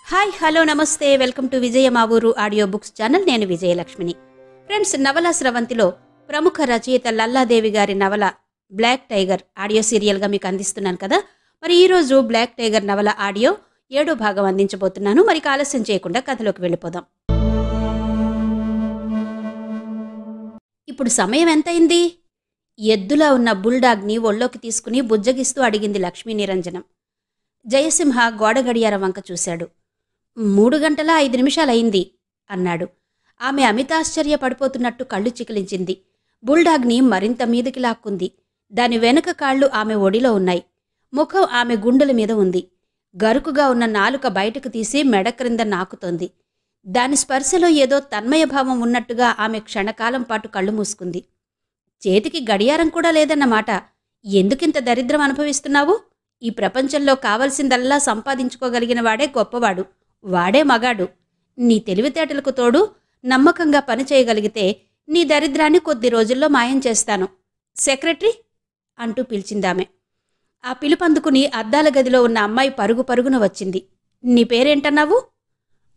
Hi hello నమస్తే welcome to విజయ మా ఊరు ఆడియో బుక్స్ ఛానల్. నేను విజయలక్ష్మిని. ఫ్రెండ్స్, నవల స్రవంతిలో ప్రముఖ రచయిత లల్లాదేవి గారి నవల బ్లాక్ టైగర్ ఆడియో సీరియల్గా మీకు అందిస్తున్నాను కదా. మరి ఈరోజు బ్లాక్ టైగర్ నవల ఆడియో 7వ భాగం అందించబోతున్నాను. మరి ఆలస్యం చేయకుండా కథలోకి వెళ్ళిపోదాం. ఇప్పుడు సమయం ఎంతైంది? ఎద్దులా ఉన్న బుల్డాగ్ని ఒళ్ళోకి తీసుకుని బుజ్జగిస్తూ అడిగింది లక్ష్మీ నిరంజనం. జయసింహ గోడ గడియారం వంక చూశాడు. 3 గంటల 5 నిమిషాలయింది అన్నాడు. ఆమె అమితాశ్చర్యపడిపోతున్నట్టు కళ్ళు చికిలించింది. బుల్డాగ్ని మరింత మీదకి లాక్కుంది. దాని వెనుక కాళ్ళు ఆమె ఒడిలో ఉన్నాయి. ముఖం ఆమె గుండెల మీద ఉంది. గరుకుగా ఉన్న నాలుక బయటకు తీసి మెడ క్రింద నాకుతోంది. దాని స్పర్శలో ఏదో తన్మయభావం ఉన్నట్టుగా ఆమె క్షణకాలం పాటు కళ్ళు మూసుకుంది. చేతికి గడియారం కూడా లేదన్నమాట. ఎందుకింత దరిద్రం అనుభవిస్తున్నావు? ఈ ప్రపంచంలో కావలసిందల్లా సంపాదించుకోగలిగిన వాడే గొప్పవాడు, వాడే మగాడు. నీ తెలివితేటలకు తోడు నమ్మకంగా పనిచేయగలిగితే నీ దరిద్రాన్ని కొద్ది రోజుల్లో మాయం చేస్తాను. సెక్రటరీ అంటూ పిలిచిందామె. ఆ పిలుపందుకుని అద్దాల గదిలో ఉన్న అమ్మాయి పరుగు పరుగున వచ్చింది. నీ పేరేంటన్నావు?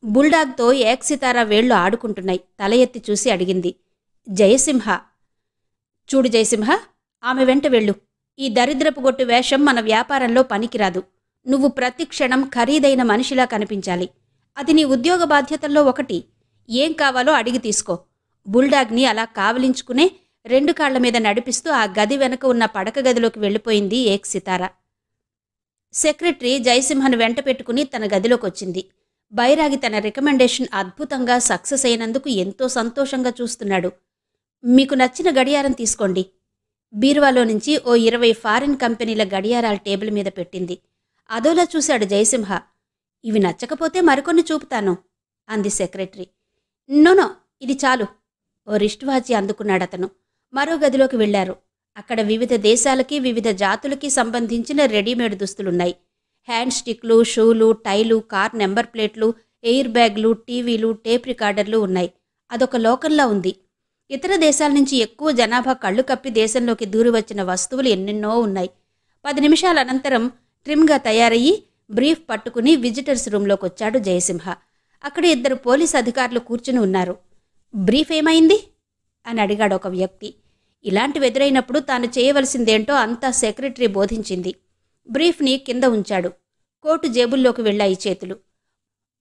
బుల్డాగ్తో ఏక్సితారా వేళ్లు ఆడుకుంటున్నాయి. తల ఎత్తి చూసి అడిగింది. జయసింహ. చూడు జయసింహ, ఆమె వెంట వెళ్ళు. ఈ దరిద్రపు గొట్టు వేషం మన వ్యాపారంలో పనికిరాదు. నువ్వు ప్రతి క్షణం ఖరీదైన మనిషిలా కనిపించాలి. అది నీ ఉద్యోగ బాధ్యతల్లో ఒకటి. ఏం కావాలో అడిగి తీసుకో. బుల్డాగ్ని అలా కావలించుకునే 2 కాళ్ల మీద నడిపిస్తూ ఆ గది వెనక ఉన్న పడక గదిలోకి వెళ్ళిపోయింది ఏక్సితారా. సెక్రటరీ జయసింహను వెంట పెట్టుకుని తన గదిలోకొచ్చింది. బైరాగి తన రికమెండేషన్ అద్భుతంగా సక్సెస్ అయినందుకు ఎంతో సంతోషంగా చూస్తున్నాడు. మీకు నచ్చిన గడియారం తీసుకోండి. బీరువాలో నుంచి ఓ 20 ఫారిన్ కంపెనీల గడియారాల టేబుల్ మీద పెట్టింది. అదోలా చూశాడు జయసింహ. ఇవి నచ్చకపోతే మరికొన్ని చూపుతాను అంది సెక్రటరీ. నోనో, ఇది చాలు. ఓ రిస్ట్ వాచి అందుకున్నాడతను. మరో గదిలోకి వెళ్లారు. అక్కడ వివిధ దేశాలకి వివిధ జాతులకి సంబంధించిన రెడీమేడ్ దుస్తులున్నాయి. హ్యాండ్ స్టిక్లు, షూలు, టైలు, కార్ నెంబర్ ప్లేట్లు, ఎయిర్ బ్యాగ్లు, టీవీలు, టేప్ రికార్డర్లు ఉన్నాయి. అదొక లోకంలా ఉంది. ఇతర దేశాల నుంచి ఎక్కువ జనాభా కళ్ళు కప్పి దేశంలోకి దూరి వచ్చిన వస్తువులు ఎన్నెన్నో ఉన్నాయి. 10 నిమిషాల అనంతరం ట్రిమ్గా తయారయ్యి బ్రీఫ్ పట్టుకుని విజిటర్స్ రూంలోకి వచ్చాడు జయసింహ. అక్కడ 2 పోలీస్ అధికారులు కూర్చుని ఉన్నారు. బ్రీఫ్ ఏమైంది అని అడిగాడు ఒక వ్యక్తి. ఇలాంటివి ఎదురైనప్పుడు తాను చేయవలసిందేంటో అంతా సెక్రటరీ బోధించింది. బ్రీఫ్ని కింద ఉంచాడు. కోటు జేబుల్లోకి వెళ్ళాయి చేతులు.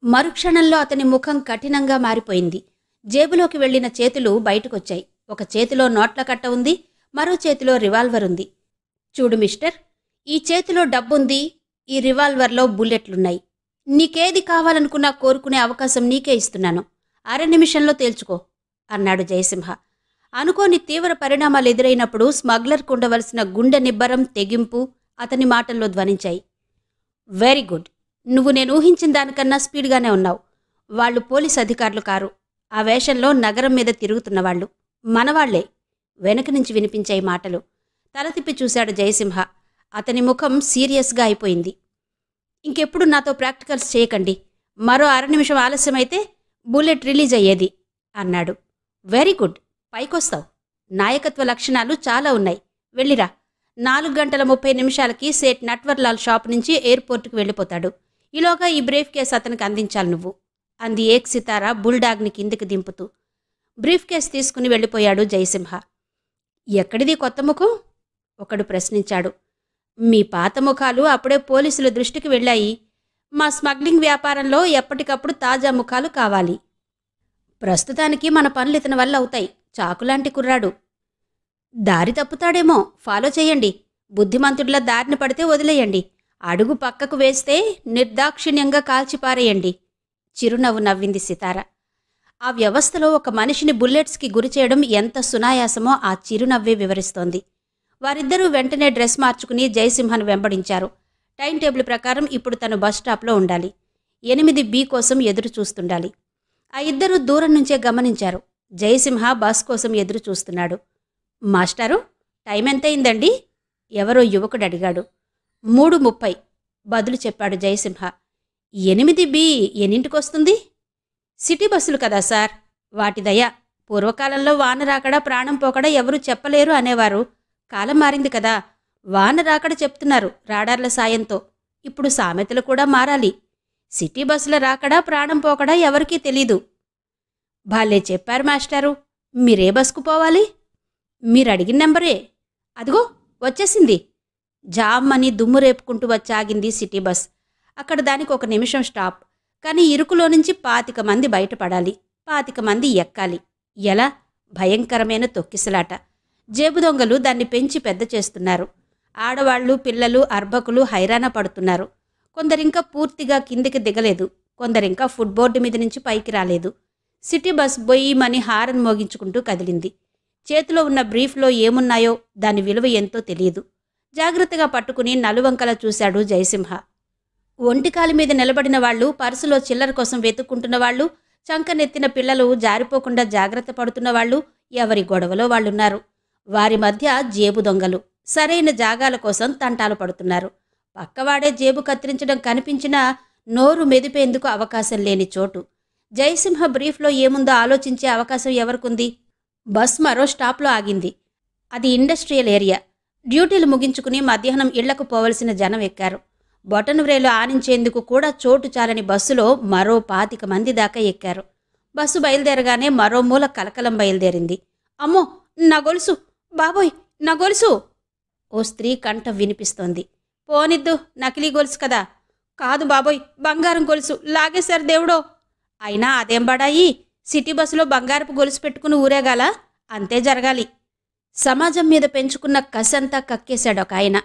మరుక్షణంలో అతని ముఖం కఠినంగా మారిపోయింది. జేబులోకి వెళ్లిన చేతులు బయటకొచ్చాయి. ఒక చేతిలో నోట్ల కట్ట ఉంది, మరో చేతిలో రివాల్వర్ ఉంది. చూడు మిస్టర్, ఈ చేతిలో డబ్బుంది, ఈ రివాల్వర్లో బుల్లెట్లున్నాయి. నీకేది కావాలనుకున్నా కోరుకునే అవకాశం నీకే ఇస్తున్నాను. 1/2 నిమిషంలో తేల్చుకో అన్నాడు జయసింహ. అనుకోని తీవ్ర పరిణామాలు ఎదురైనప్పుడు స్మగ్లర్కు ఉండవలసిన గుండె నిబ్బరం, తెగింపు అతని మాటల్లో ధ్వనించాయి. Very good. నువ్వు నేను ఊహించిన దానికన్నా స్పీడ్గానే ఉన్నావు. వాళ్ళు పోలీస్ అధికారులు కారు. ఆ వేషంలో నగరం మీద తిరుగుతున్నవాళ్లు మనవాళ్లే. వెనక నుంచి వినిపించాయి మాటలు. తల తిప్పి చూశాడు జయసింహ. అతని ముఖం సీరియస్గా అయిపోయింది. ఇంకెప్పుడు నాతో ప్రాక్టికల్స్ చేయకండి. మరో 1/2 నిమిషం ఆలస్యమైతే బుల్లెట్ రిలీజ్ అయ్యేది అన్నాడు. వెరీ గుడ్, పైకొస్తావు. నాయకత్వ లక్షణాలు చాలా ఉన్నాయి. వెళ్ళిరా. 4 గంటల 30 నిమిషాలకి సేట్ నట్వర్లాల్ షాప్ నుంచి ఎయిర్పోర్టుకు వెళ్ళిపోతాడు. ఈలోగా ఈ బ్రీఫ్ కేస్ అతనికి అందించాలి నువ్వు అంది ఏక్సితారా బుల్డాగ్ని కిందికి దింపుతూ. బ్రీఫ్ కేస్ తీసుకుని వెళ్ళిపోయాడు జయసింహ. ఎక్కడిది కొత్త ముఖం? ఒకడు ప్రశ్నించాడు. మీ పాత ముఖాలు అప్పుడే పోలీసుల దృష్టికి వెళ్ళాయి. మా స్మగ్లింగ్ వ్యాపారంలో ఎప్పటికప్పుడు తాజా ముఖాలు కావాలి. ప్రస్తుతానికి మన పనులు ఇతని వల్ల అవుతాయి. చాకులాంటి కుర్రాడు. దారి తప్పుతాడేమో, ఫాలో చేయండి. బుద్ధిమంతుడిలా దారిని పడితే వదిలేయండి. అడుగు పక్కకు వేస్తే నిర్దాక్షిణ్యంగా కాల్చిపారేయండి. చిరునవ్వు నవ్వింది సితార. ఆ వ్యవస్థలో ఒక మనిషిని బుల్లెట్స్కి గురిచేయడం ఎంత సునాయాసమో ఆ చిరునవ్వే వివరిస్తోంది. వారిద్దరూ వెంటనే డ్రెస్ మార్చుకుని జయసింహను వెంబడించారు. టైం టేబుల్ ప్రకారం ఇప్పుడు తను బస్టాప్లో ఉండాలి. 8B కోసం ఎదురు చూస్తుండాలి. ఆ ఇద్దరూ దూరం నుంచే గమనించారు. జయసింహ బస్ కోసం ఎదురు చూస్తున్నాడు. మాస్టారు, టైం ఎంతయిందండి? ఎవరో యువకుడు అడిగాడు. 3:30 బదులు చెప్పాడు జయసింహ. 8B ఎన్నింటికొస్తుంది? సిటీ బస్సులు కదా సార్, వాటి దయ. పూర్వకాలంలో వాన రాకడా ప్రాణం పోకడా ఎవరూ చెప్పలేరు అనేవారు. కాలం మారింది కదా. వాన రాకడ చెప్తున్నారు రాడార్ల సాయంతో. ఇప్పుడు సామెతలు కూడా మారాలి. సిటీ బస్సులో రాకడా ప్రాణం పోకడా ఎవరికీ తెలీదు. భలే చెప్పారు మాస్టారు. మీరే బస్కు పోవాలి? మీరు అడిగిన నెంబరే. అదిగో వచ్చేసింది. జామ్మని దుమ్ము రేపుకుంటూ వచ్చి ఆగింది సిటీ బస్. అక్కడ దానికి 1 నిమిషం స్టాప్. కానీ ఇరుకులో నుంచి 25 మంది బయటపడాలి, 25 మంది ఎక్కాలి. ఎలా? భయంకరమైన తొక్కిసలాట. జేబు దొంగలు దాన్ని పెంచి పెద్ద చేస్తున్నారు. ఆడవాళ్లు, పిల్లలు, అర్భకులు హైరాణ పడుతున్నారు. కొందరింకా పూర్తిగా కిందికి దిగలేదు, కొందరింకా ఫుట్బోర్డు మీద నుంచి పైకి రాలేదు. సిటీ బస్ బొయ్యిమని హారన్ మోగించుకుంటూ కదిలింది. చేతిలో ఉన్న బ్రీఫ్లో ఏమున్నాయో, దాని విలువ ఎంతో తెలియదు. జాగ్రత్తగా పట్టుకుని నలువంకలా చూశాడు జయసింహ. ఒంటికాలి మీద నిలబడిన వాళ్లు, పర్సులో చిల్లర కోసం వెతుక్కుంటున్న వాళ్ళు, చంకనెత్తిన పిల్లలు జారిపోకుండా జాగ్రత్త పడుతున్నవాళ్లు, ఎవరి గొడవలో వాళ్ళున్నారు. వారి మధ్య జేబు దొంగలు సరైన జాగాల కోసం తంటాలు పడుతున్నారు. పక్కవాడే జేబు కత్తిరించడం కనిపించినా నోరు మెదిపేందుకు అవకాశం లేని చోటు. జయసింహ బ్రీఫ్లో ఏముందో ఆలోచించే అవకాశం ఎవరికుంది? బస్ మరో స్టాప్లో ఆగింది. అది ఇండస్ట్రియల్ ఏరియా. డ్యూటీలు ముగించుకుని మధ్యాహ్నం ఇళ్లకు పోవలసిన జనం ఎక్కారు. బొటన్ వ్రేలు ఆనించేందుకు కూడా చోటు చాలని బస్సులో మరో 25 మంది దాకా ఎక్కారు. బస్సు బయలుదేరగానే మరో మూల కలకలం బయలుదేరింది. అమ్మో, నా గొలుసు! బాబోయ్, నా గొలుసు! ఓ స్త్రీ కంఠం వినిపిస్తోంది. పోనిద్దు, నకిలీ గొలుసు కదా. కాదు బాబోయ్, బంగారం గొలుసు, లాగేశారు దేవుడో. అయినా అదేం బడాయి, సిటీ బస్సులో బంగారపు గొలుసు పెట్టుకుని ఊరేగాల? అంతే జరగాలి. సమాజం మీద పెంచుకున్న కసంతా కక్కేశాడొక ఆయన.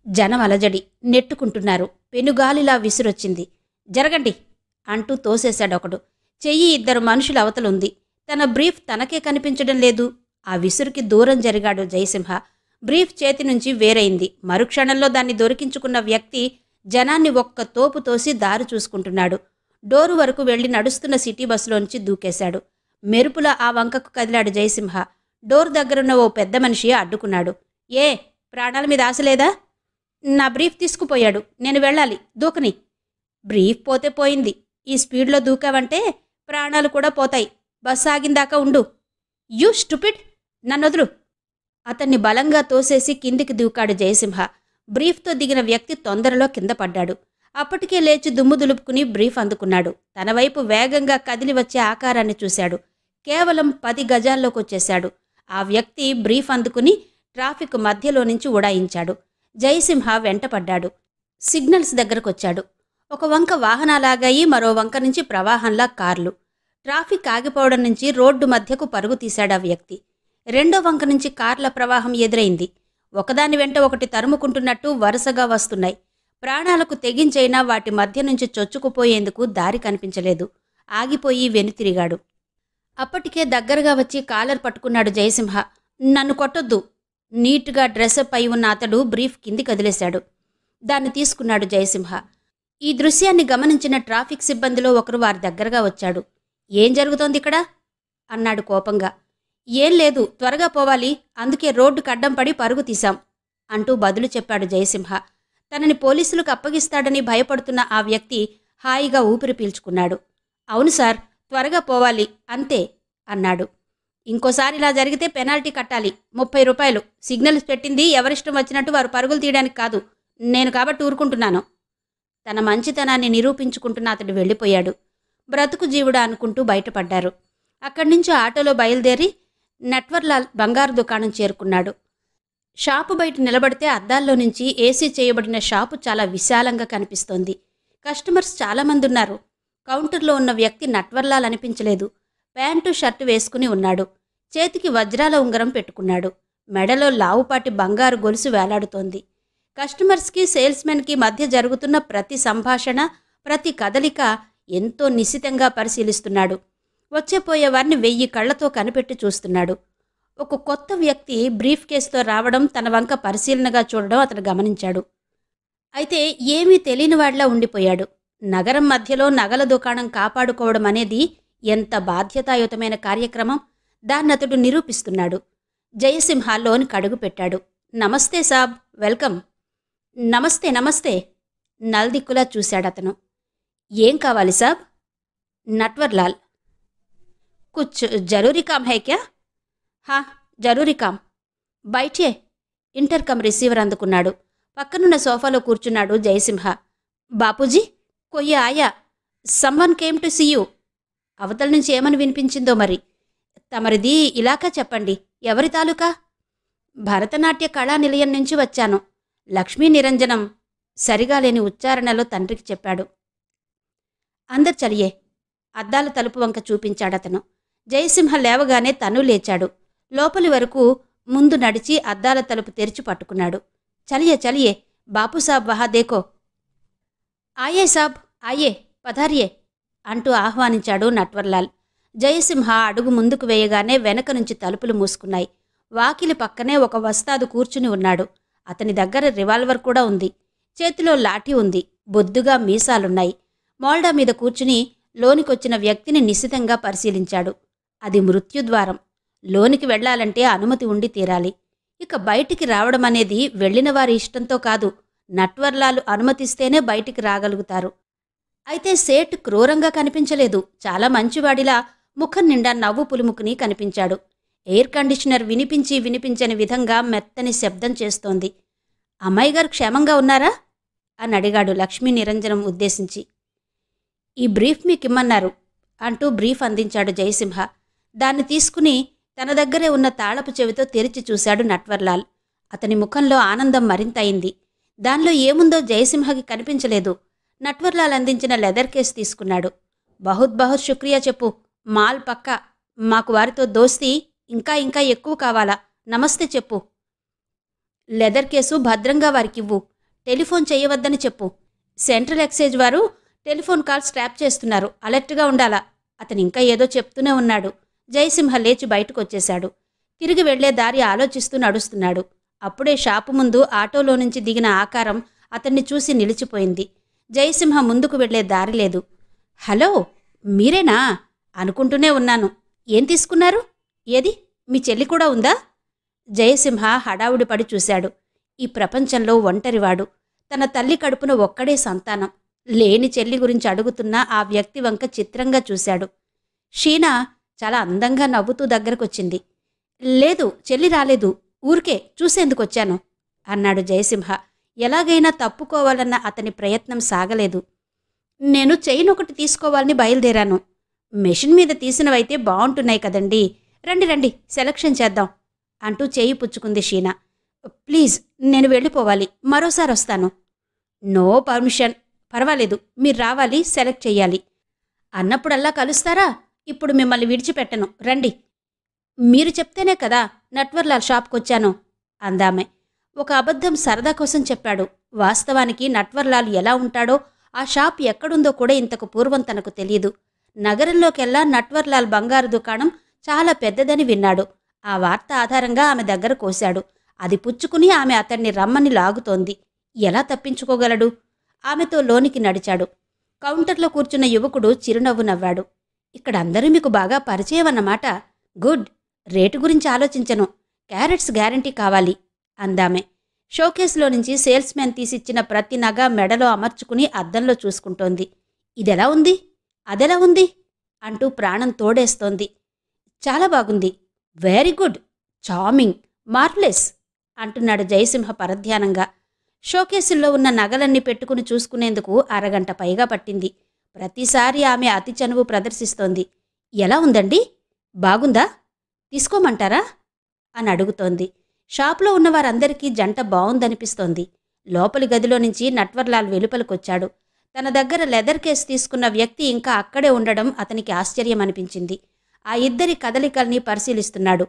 జనం అలజడి, నెట్టుకుంటున్నారు. పెనుగాలిలా విసురొచ్చింది. జరగండి అంటూ తోసేశాడొకడు. చెయ్యి 2 మనుషుల అవతలుంది. తన బ్రీఫ్ తనకే కనిపించడం లేదు. ఆ విసురుకి దూరం జరిగాడు జయసింహ. బ్రీఫ్ చేతి నుంచి వేరైంది. మరుక్షణంలో దాన్ని దొరికించుకున్న వ్యక్తి జనాన్ని ఒక్క తోపు తోసి దారి చూసుకుంటున్నాడు. డోరు వరకు వెళ్లి నడుస్తున్న సిటీ బస్సులోంచి దూకేశాడు. మెరుపులా ఆ వంకకు కదిలాడు జయసింహ. డోర్ దగ్గరున్న ఓ పెద్ద మనిషి అడ్డుకున్నాడు. ఏ, ప్రాణాల మీద ఆశలేదా? నా బ్రీఫ్ తీసుకుపోయాడు, నేను వెళ్ళాలి, దూకని. బ్రీఫ్ పోతే పోయింది, ఈ స్పీడ్లో దూకావంటే ప్రాణాలు కూడా పోతాయి. బస్సు ఆగిందాకా ఉండు. యూ స్టూపిడ్, నన్నొదులు. అతన్ని బలంగా తోసేసి కిందికి దూకాడు జయసింహ. బ్రీఫ్తో దిగిన వ్యక్తి తొందరలో కింద పడ్డాడు. అప్పటికే లేచి దుమ్ము దులుపుకుని బ్రీఫ్ అందుకున్నాడు. తన వైపు వేగంగా కదిలి వచ్చే ఆకారాన్ని చూశాడు. కేవలం 10 గజాల్లోకొచ్చేశాడు. ఆ వ్యక్తి బ్రీఫ్ అందుకుని ట్రాఫిక్ మధ్యలో నుంచి ఉడాయించాడు. జయసింహ వెంటపడ్డాడు. సిగ్నల్స్ దగ్గరకొచ్చాడు. ఒక వంక వాహనాలాగాయి, మరో వంక నుంచి ప్రవాహంలా కార్లు. ట్రాఫిక్ ఆగిపోవడం నుంచి రోడ్డు మధ్యకు పరుగు తీశాడా వ్యక్తి. రెండో వంక నుంచి కార్ల ప్రవాహం ఎదురైంది. ఒకదాని వెంట ఒకటి తరుముకుంటున్నట్టు వరుసగా వస్తున్నాయి. ప్రాణాలకు తెగించైనా వాటి మధ్య నుంచి చొచ్చుకుపోయేందుకు దారి కనిపించలేదు. ఆగిపోయి వెనుతిరిగాడు. అప్పటికే దగ్గరగా వచ్చి కాలర్ పట్టుకున్నాడు జయసింహ. నన్ను కొట్టొద్దు. నీట్గా డ్రెస్అప్ అయి ఉన్న అతడు బ్రీఫ్ కింది కదిలేశాడు. దాన్ని తీసుకున్నాడు జయసింహ. ఈ దృశ్యాన్ని గమనించిన ట్రాఫిక్ సిబ్బందిలో ఒకరు వారి దగ్గరగా వచ్చాడు. ఏం జరుగుతోంది ఇక్కడ? అన్నాడు కోపంగా. ఏం లేదు, త్వరగా పోవాలి, అందుకే రోడ్డుకు అడ్డం పడి పరుగు తీశాం అంటూ బదులు చెప్పాడు జయసింహ. తనని పోలీసులకు అప్పగిస్తాడని భయపడుతున్న ఆ వ్యక్తి హాయిగా ఊపిరి పీల్చుకున్నాడు. అవును సార్, త్వరగా పోవాలి అంతే అన్నాడు. ఇంకోసారి ఇలా జరిగితే పెనాల్టీ కట్టాలి, 30 రూపాయలు. సిగ్నల్స్ పెట్టింది ఎవరిష్టం వచ్చినట్టు వారు పరుగులు తీయడానికి కాదు, నేను కాబట్టి ఊరుకుంటున్నాను. తన మంచితనాన్ని నిరూపించుకుంటున్న అతడు వెళ్ళిపోయాడు. బ్రతుకు జీవుడా అనుకుంటూ బయటపడ్డారు. అక్కడి నుంచి ఆటోలో బయలుదేరి నట్వర్లాల్ బంగారు దుకాణం చేరుకున్నాడు. షాపు బయట నిలబడితే అద్దాల్లో నుంచి ఏసీ చేయబడిన షాపు చాలా విశాలంగా కనిపిస్తోంది. కస్టమర్స్ చాలామంది ఉన్నారు. కౌంటర్లో ఉన్న వ్యక్తి నట్వర్లాల్ అనిపించలేదు. ప్యాంటు షర్టు వేసుకుని ఉన్నాడు. చేతికి వజ్రాల ఉంగరం పెట్టుకున్నాడు. మెడలో లావుపాటి బంగారు గొలుసు వేలాడుతోంది. కస్టమర్స్కి సేల్స్మెన్కి మధ్య జరుగుతున్న ప్రతి సంభాషణ, ప్రతి కదలిక ఎంతో నిశితంగా పరిశీలిస్తున్నాడు. వచ్చేపోయే వారిని 1000 కళ్లతో కనిపెట్టి చూస్తున్నాడు. ఒక కొత్త వ్యక్తి బ్రీఫ్ కేసుతో రావడం, తన వంక పరిశీలనగా చూడడం అతను గమనించాడు. అయితే ఏమీ తెలియనివాడిలా ఉండిపోయాడు. నగరం మధ్యలో నగల దుకాణం కాపాడుకోవడం అనేది ఎంత బాధ్యతాయుతమైన కార్యక్రమం, దాన్నతడు నిరూపిస్తున్నాడు. జయసింహ లోనికి అడుగు పెట్టాడు. నమస్తే సాబ్, వెల్కమ్. నమస్తే నమస్తే. నల్దిక్కులా చూశాడతను. ఏం కావాలి సాబ్? నట్వర్లాల్. కుచ్ జరూరీ కామ్ హై క్యా? హా, జరూరీ కామ్. బైఠే. ఇంటర్కమ్ రిసీవర్ అందుకున్నాడు. పక్కనున్న సోఫాలో కూర్చున్నాడు జయసింహ. బాపూజీ, కొయ్య ఆయా. Someone came to see you. అవతల నుంచి ఏమని వినిపించిందో మరి. తమరిది ఇలాకా చెప్పండి. ఎవరి తాలూకా? భరతనాట్య కళా నిలయం నుంచి వచ్చాను. లక్ష్మీ నిరంజనం సరిగా లేని ఉచ్చారణలో తండ్రికి చెప్పాడు. అందరు చలియే. అద్దాల తలుపు వంక చూపించాడతను. జయసింహ లేవగానే తను లేచాడు. లోపలి వరకు ముందు నడిచి అద్దాల తలుపు తెరిచి పట్టుకున్నాడు. చలియే చలియే, బాపుసాబ్ వహా దేకో. ఆయే సాబ్ ఆయే, పధారియే అంటూ ఆహ్వానించాడు నట్వర్లాల్. జయసింహ అడుగు ముందుకు వేయగానే వెనక నుంచి తలుపులు మూసుకున్నాయి. వాకిలి పక్కనే ఒక వస్తాదు కూర్చుని ఉన్నాడు. అతని దగ్గర రివాల్వర్ కూడా ఉంది. చేతిలో లాఠీ ఉంది. బొద్దుగా మీసాలున్నాయి. మోల్డా మీద కూర్చుని లోనికొచ్చిన వ్యక్తిని నిశితంగా పరిశీలించాడు. అది మృత్యుద్వారం. లోనికి వెళ్లాలంటే అనుమతి ఉండి తీరాలి. ఇక బయటికి రావడమనేది వెళ్లిన వారి ఇష్టంతో కాదు, నట్వర్లాలు అనుమతిస్తేనే బయటికి రాగలుగుతారు. అయితే సేట్ క్రూరంగా కనిపించలేదు. చాలా మంచివాడిలా ముఖం నిండా నవ్వు పులుముకుని కనిపించాడు. ఎయిర్ కండిషనర్ వినిపించని విధంగా మెత్తని శబ్దం చేస్తోంది. అమ్మాయి గారు క్షేమంగా ఉన్నారా అని అడిగాడు లక్ష్మీ నిరంజనం ఉద్దేశించి. ఈ బ్రీఫ్ మీకిమ్మన్నారు అంటూ బ్రీఫ్ అందించాడు జయసింహ. దాన్ని తీసుకుని తన దగ్గరే ఉన్న తాళపు చెవితో తెరిచి చూశాడు నట్వర్లాల్. అతని ముఖంలో ఆనందం మరింత అయింది. దానిలో ఏముందో జయసింహకి కనిపించలేదు. నట్వర్లాల్ అందించిన లెదర్ కేసు తీసుకున్నాడు. బహుత్ బహుత్ శుక్రియా చెప్పు. మాల్ పక్కా. మాకు వారితో దోస్తీ ఇంకా ఇంకా ఎక్కువ కావాలా. నమస్తే చెప్పు. లెదర్ కేసు భద్రంగా వారికివ్వు. టెలిఫోన్ చేయవద్దని చెప్పు. సెంట్రల్ ఎక్సైజ్ వారు టెలిఫోన్ కాల్స్ ట్రాప్ చేస్తున్నారు. అలర్ట్గా ఉండాలా. అతను ఇంకా ఏదో చెప్తూనే ఉన్నాడు. జయసింహ లేచి బయటకొచ్చేశాడు. తిరిగి వెళ్లే దారి ఆలోచిస్తూ నడుస్తున్నాడు. అప్పుడే షాపు ముందు ఆటోలో నుంచి దిగిన ఆకారం అతన్ని చూసి నిలిచిపోయింది. జయసింహ ముందుకు వెళ్లే దారి లేదు. హలో, మీరేనా? అనుకుంటూనే ఉన్నాను. ఏం తీసుకున్నారు? ఏది, మీ చెల్లి కూడా ఉందా? జయసింహ హడావుడి పడి చూశాడు. ఈ ప్రపంచంలో ఒంటరివాడు. తన తల్లి కడుపున ఒక్కడే సంతానం. లేని చెల్లి గురించి అడుగుతున్న ఆ వ్యక్తి వంక చిత్రంగా చూశాడు. షీనా చాలా అందంగా నవ్వుతూ దగ్గరకొచ్చింది. లేదు, చెల్లి రాలేదు. ఊరికే చూసేందుకొచ్చాను అన్నాడు జయసింహ. ఎలాగైనా తప్పుకోవాలన్న అతని ప్రయత్నం సాగలేదు. నేను చైన్ ఒకటి తీసుకోవాలని బయలుదేరాను. మెషిన్ మీద తీసినవైతే బాగుంటున్నాయి కదండీ. రండి రండి, సెలక్షన్ చేద్దాం అంటూ చేయి పుచ్చుకుంది షీనా. ప్లీజ్, నేను వెళ్ళిపోవాలి. మరోసారి వస్తాను. No permission. పర్వాలేదు, మీరు రావాలి, సెలెక్ట్ చెయ్యాలి. అన్నప్పుడల్లా కలుస్తారా? ఇప్పుడు మిమ్మల్ని విడిచిపెట్టను. రండి. మీరు చెప్తేనే కదా నట్వర్లాల్ షాప్కొచ్చాను అందామె. ఒక అబద్ధం సరదా కోసం చెప్పాడు. వాస్తవానికి నట్వర్లాల్ ఎలా ఉంటాడో, ఆ షాప్ ఎక్కడుందో కూడా ఇంతకు పూర్వం తనకు తెలియదు. నగరంలోకెల్లా నట్వర్లాల్ బంగారు దుకాణం చాలా పెద్దదని విన్నాడు. ఆ వార్త ఆధారంగా ఆమె దగ్గర కోశాడు. అది పుచ్చుకుని ఆమె అతన్ని రమ్మని లాగుతోంది. ఎలా తప్పించుకోగలడు? ఆమెతో లోనికి నడిచాడు. కౌంటర్లో కూర్చున్న యువకుడు చిరునవ్వు నవ్వాడు. ఇక్కడ అందరూ మీకు బాగా పరిచయం అన్నమాట. గుడ్. రేటు గురించి ఆలోచించను. క్యారెట్స్ గ్యారంటీ కావాలి అందామె. షోకేస్లో నుంచి సేల్స్మెన్ తీసిచ్చిన ప్రతి నగ మెడలో అమర్చుకుని అద్దంలో చూసుకుంటోంది. ఇదెలా ఉంది, అదెలా ఉంది అంటూ ప్రాణం తోడేస్తోంది. చాలా బాగుంది. వెరీ గుడ్, చార్మింగ్, మార్వెలస్ అంటున్నాడు జయసింహ పరధ్యానంగా. షోకేసుల్లో ఉన్న నగలన్నీ పెట్టుకుని చూసుకునేందుకు అరగంట పైగా పట్టింది. ప్రతిసారి ఆమె అతి చనువు ప్రదర్శిస్తోంది. ఎలా ఉందండి? బాగుందా? తీసుకోమంటారా అని అడుగుతోంది. షాపులో ఉన్న వారందరికీ జంట బావుందనిపిస్తోంది. లోపలి గదిలో నుంచి నట్వర్లాల్ వెలుపలికొచ్చాడు. తన దగ్గర లెదర్ కేసు తీసుకున్న వ్యక్తి ఇంకా అక్కడే ఉండడం అతనికి ఆశ్చర్యం అనిపించింది. ఆ ఇద్దరి కదలికల్ని పరిశీలిస్తున్నాడు.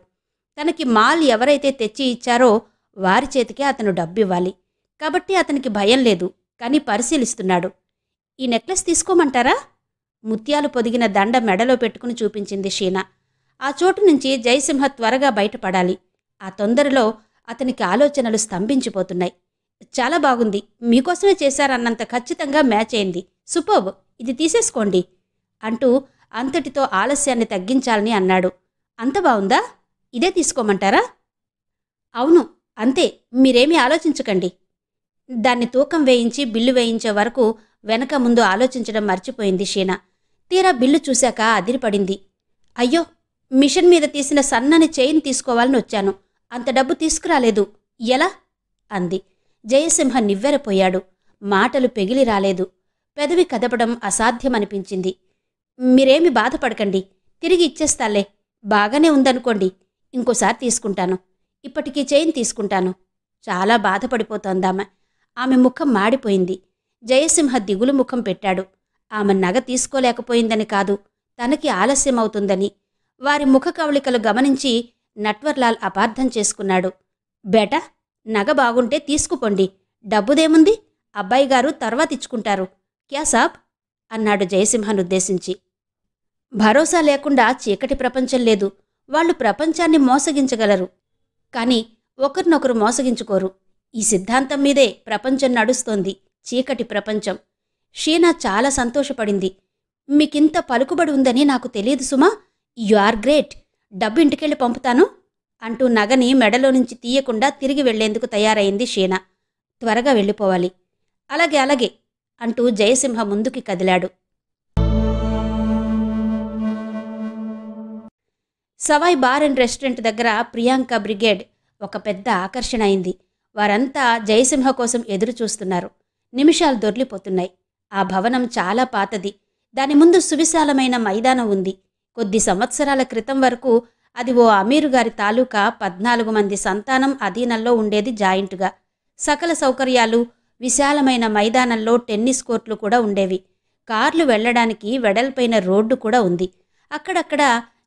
తనకి మాల్ ఎవరైతే తెచ్చి ఇచ్చారో వారి చేతికే అతను డబ్బివ్వాలి. కాబట్టి అతనికి భయం లేదు. కానీ పరిశీలిస్తున్నాడు. ఈ నెక్లెస్ తీసుకోమంటారా? ముత్యాలు పొదిగిన దండ మెడలో పెట్టుకుని చూపించింది షీనా. ఆ చోటు నుంచి జయసింహ త్వరగా బయటపడాలి. ఆ తొందరలో అతనికి ఆలోచనలు స్తంభించిపోతున్నాయి. చాలా బాగుంది. మీకోసమే చేశారన్నంత ఖచ్చితంగా మ్యాచ్ అయింది. సూపర్బ్. ఇది తీసేసుకోండి అంటూ అంతటితో ఆలస్యాన్ని తగ్గించాలని అన్నాడు. అంత బావుందా? ఇదే తీసుకోమంటారా? అవును, అంతే. మీరేమీ ఆలోచించకండి. దాన్ని తూకం వేయించి బిల్లు వేయించే వరకు వెనక ముందు ఆలోచించడం మర్చిపోయింది షీనా. తీరా బిల్లు చూశాక అదిరిపడింది. అయ్యో, మిషన్ మీద తీసిన సన్నని చైన్ తీసుకోవాలని వచ్చాను. అంత డబ్బు తీసుకురాలేదు. ఎలా? అంది. జయసింహ నివ్వెరపోయాడు. మాటలు పెగిలి రాలేదు. పెదవి కదపడం అసాధ్యమనిపించింది. మీరేమి బాధపడకండి, తిరిగి ఇచ్చేస్తాలే. బాగానే ఉందనుకోండి. ఇంకోసారి తీసుకుంటాను. ఇప్పటికీ చైన్ తీసుకుంటాను. చాలా బాధపడిపోతోందామె. ఆమె ముఖం మాడిపోయింది. జయసింహ దిగులు ముఖం పెట్టాడు. ఆమె నగ తీసుకోలేకపోయిందని కాదు, తనకి ఆలస్యమవుతుందని. వారి ముఖ కవళికలు గమనించి నట్వర్లాల్ అపార్థం చేసుకున్నాడు. బేటా, నగ బాగుంటే తీసుకుపోండి. డబ్బుదేముంది? అబ్బాయిగారు తర్వాతిచ్చుకుంటారు. క్యా సాబ్? అన్నాడు జయసింహనుద్దేశించి. భరోసా లేకుండా చీకటి ప్రపంచం లేదు. వాళ్ళు ప్రపంచాన్ని మోసగించగలరు, కాని ఒకరినొకరు మోసగించుకోరు. ఈ సిద్ధాంతం మీదే ప్రపంచం నడుస్తోంది, చీకటి ప్రపంచం. షీనా చాలా సంతోషపడింది. మీకింత పలుకుబడి ఉందని నాకు తెలియదు సుమా. You are great. డబ్బు ఇంటికెళ్ళి పంపుతాను అంటూ నగని మెడలో నుంచి తీయకుండా తిరిగి వెళ్లేందుకు తయారైంది షీనా. త్వరగా వెళ్ళిపోవాలి. అలాగే అలాగే అంటూ జయసింహ ముందుకి కదిలాడు. సవాయ్ బార్ అండ్ రెస్టారెంట్ దగ్గర ప్రియాంక బ్రిగేడ్ ఒక పెద్ద ఆకర్షణ అయింది. వారంతా జయసింహ కోసం ఎదురు చూస్తున్నారు. నిమిషాలు దొర్లిపోతున్నాయి. ఆ భవనం చాలా పాతది. దాని ముందు సువిశాలమైన మైదానం ఉంది. కొద్ది సంవత్సరాల క్రితం వరకు అది ఓ అమీరుగారి తాలూకా 14 మంది సంతానం అధీనంలో ఉండేది జాయింట్గా. సకల సౌకర్యాలు, విశాలమైన మైదానంలో టెన్నిస్ కోర్టులు కూడా ఉండేవి. కార్లు వెళ్లడానికి వెడల్పైన రోడ్డు కూడా ఉంది. అక్కడక్కడ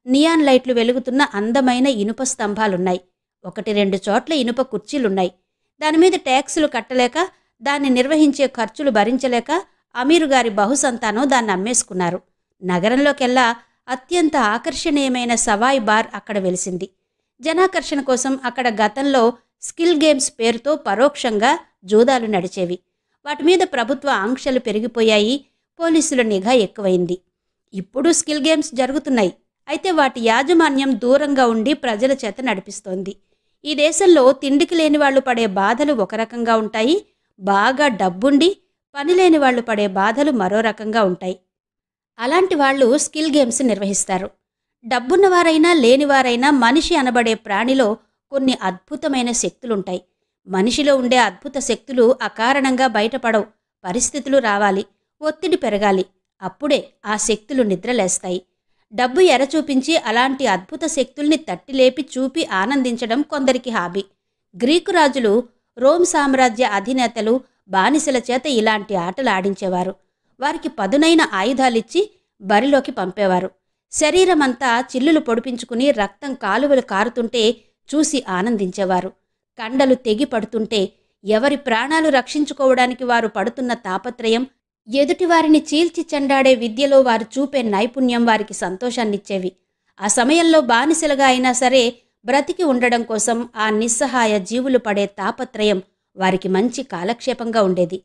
నియాన్ లైట్లు వెలుగుతున్న అందమైన ఇనుప స్తంభాలున్నాయి. 1-2 చోట్ల ఇనుప కుర్చీలున్నాయి. దానిమీద ట్యాక్సులు కట్టలేక, దాన్ని నిర్వహించే ఖర్చులు భరించలేక అమీరుగారి బహుసంతానం దాన్ని అమ్మేసుకున్నారు. నగరంలోకెల్లా అత్యంత ఆకర్షణీయమైన సవాయ్ బార్ అక్కడ వెలిసింది. జనాకర్షణ కోసం అక్కడ గతంలో స్కిల్ గేమ్స్ పేరుతో పరోక్షంగా జూదాలు నడిచేవి. వాటిమీద ప్రభుత్వ ఆంక్షలు పెరిగిపోయాయి. పోలీసుల నిఘా ఎక్కువైంది. ఇప్పుడు స్కిల్ గేమ్స్ జరుగుతున్నాయి. అయితే వాటి యాజమాన్యం దూరంగా ఉండి ప్రజల చేత నడిపిస్తోంది. ఈ దేశంలో తిండికి లేని వాళ్లు పడే బాధలు ఒక రకంగా ఉంటాయి. బాగా డబ్బుండి పనిలేని వాళ్లు పడే బాధలు మరో రకంగా ఉంటాయి. అలాంటి వాళ్లు స్కిల్ గేమ్స్ నిర్వహిస్తారు. డబ్బున్నవారైనా లేనివారైనా మనిషి అనబడే ప్రాణిలో కొన్ని అద్భుతమైన శక్తులుంటాయి. మనిషిలో ఉండే అద్భుత శక్తులు అకారణంగా బయటపడవు. పరిస్థితులు రావాలి, ఒత్తిడి పెరగాలి. అప్పుడే ఆ శక్తులు నిద్రలేస్తాయి. డబ్బు ఎరచూపించి అలాంటి అద్భుత శక్తుల్ని తట్టిలేపి చూపి ఆనందించడం కొందరికి హాబీ. గ్రీకు రాజులు, రోమ్ సామ్రాజ్య అధినేతలు బానిసల చేత ఇలాంటి ఆటలు ఆడించేవారు. వారికి పదునైన ఆయుధాలిచ్చి బరిలోకి పంపేవారు. శరీరమంతా చిల్లులు పొడిపించుకుని రక్తం కాలువలు కారుతుంటే చూసి ఆనందించేవారు. కండలు తెగి పడుతుంటే, ఎవరి ప్రాణాలు రక్షించుకోవడానికి వారు పడుతున్న తాపత్రయం, ఎదుటివారిని చీల్చి చెండాడే విద్యలో వారు చూపే నైపుణ్యం వారికి సంతోషాన్నిచ్చేవి. ఆ సమయంలో బానిసలుగా అయినా సరే బ్రతికి ఉండడం కోసం ఆ నిస్సహాయ జీవులు పడే తాపత్రయం వారికి మంచి కాలక్షేపంగా ఉండేది.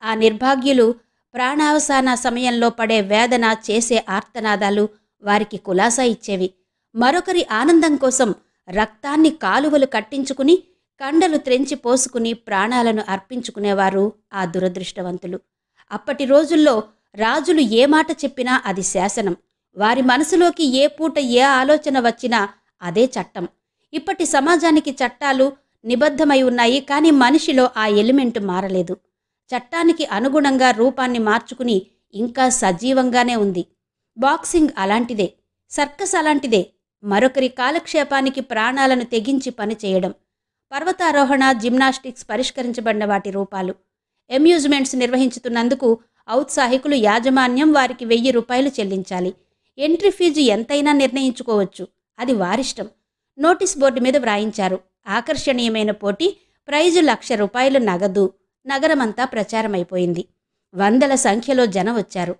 ఆ నిర్భాగ్యులు ప్రాణావసాన సమయంలో పడే వేదన, చేసే ఆర్తనాదాలు వారికి కులాసా ఇచ్చేవి. మరొకరి ఆనందం కోసం రక్తాన్ని కాలువలు కట్టించుకుని, కండలు త్రెంచి పోసుకుని ప్రాణాలను అర్పించుకునేవారు ఆ దురదృష్టవంతులు. అప్పటి రోజుల్లో రాజులు ఏ మాట చెప్పినా అది శాసనం. వారి మనసులోకి ఏ పూట ఏ ఆలోచన వచ్చినా అదే చట్టం. ఇప్పటి సమాజానికి చట్టాలు నిబద్ధమై ఉన్నాయి, కానీ మనిషిలో ఆ ఎలిమెంట్ మారలేదు. చట్టానికి అనుగుణంగా రూపాన్ని మార్చుకుని ఇంకా సజీవంగానే ఉంది. బాక్సింగ్ అలాంటిదే, సర్కస్ అలాంటిదే. మరొకరి కాలక్షేపానికి ప్రాణాలను తెగించి పనిచేయడం. పర్వతారోహణ, జిమ్నాస్టిక్స్ పరిష్కరించబడిన వాటి రూపాలు. అమ్యూజ్మెంట్స్ నిర్వహించుతున్నందుకు ఔత్సాహికులు యాజమాన్యం వారికి 1000 రూపాయలు చెల్లించాలి. ఎంట్రీ ఫీజు ఎంతైనా నిర్ణయించుకోవచ్చు, అది వారిష్టం. నోటీస్ బోర్డు మీద వ్రాయించారు. ఆకర్షణీయమైన పోటీ, ప్రైజు 1,00,000 రూపాయలు నగదు. నగరమంతా ప్రచారమైపోయింది. వందల సంఖ్యలో జనం వచ్చారు.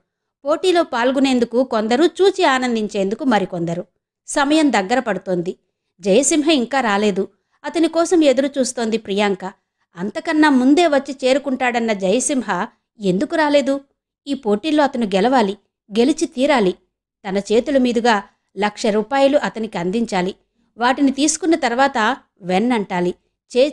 పోటీలో పాల్గొనేందుకు కొందరు, చూచి ఆనందించేందుకు మరికొందరు. సమయం దగ్గర పడుతోంది. జయసింహ ఇంకా రాలేదు. అతని కోసం ఎదురు చూస్తోంది ప్రియాంక. అంతకన్నా ముందే వచ్చి చేరుకుంటాడన్న జయసింహ ఎందుకు రాలేదు? ఈ పోటీల్లో అతను గెలవాలి, గెలిచి తీరాలి. తన చేతుల మీదుగా 1,00,000 రూపాయలు అతనికి అందించాలి. వాటిని తీసుకున్న తర్వాత వెన్నంటాలి.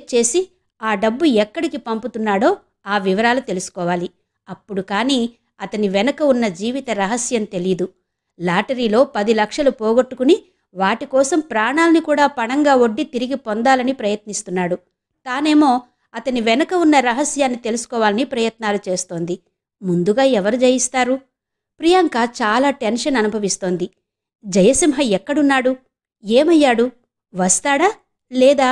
చేసి ఆ డబ్బు ఎక్కడికి పంపుతున్నాడో ఆ వివరాలు తెలుసుకోవాలి. అప్పుడు కానీ అతని వెనక ఉన్న జీవిత రహస్యం తెలీదు. లాటరీలో 10 లక్షలు పోగొట్టుకుని వాటి కోసం ప్రాణాల్ని కూడా పణంగా ఒడ్డి తిరిగి పొందాలని ప్రయత్నిస్తున్నాడు. తానేమో అతని వెనక ఉన్న రహస్యాన్ని తెలుసుకోవాలని ప్రయత్నాలు చేస్తోంది. ముందుగా ఎవరు జయిస్తారు? ప్రియాంక చాలా టెన్షన్ అనుభవిస్తోంది. జయసింహ ఎక్కడున్నాడు? ఏమయ్యాడు? వస్తాడా లేదా?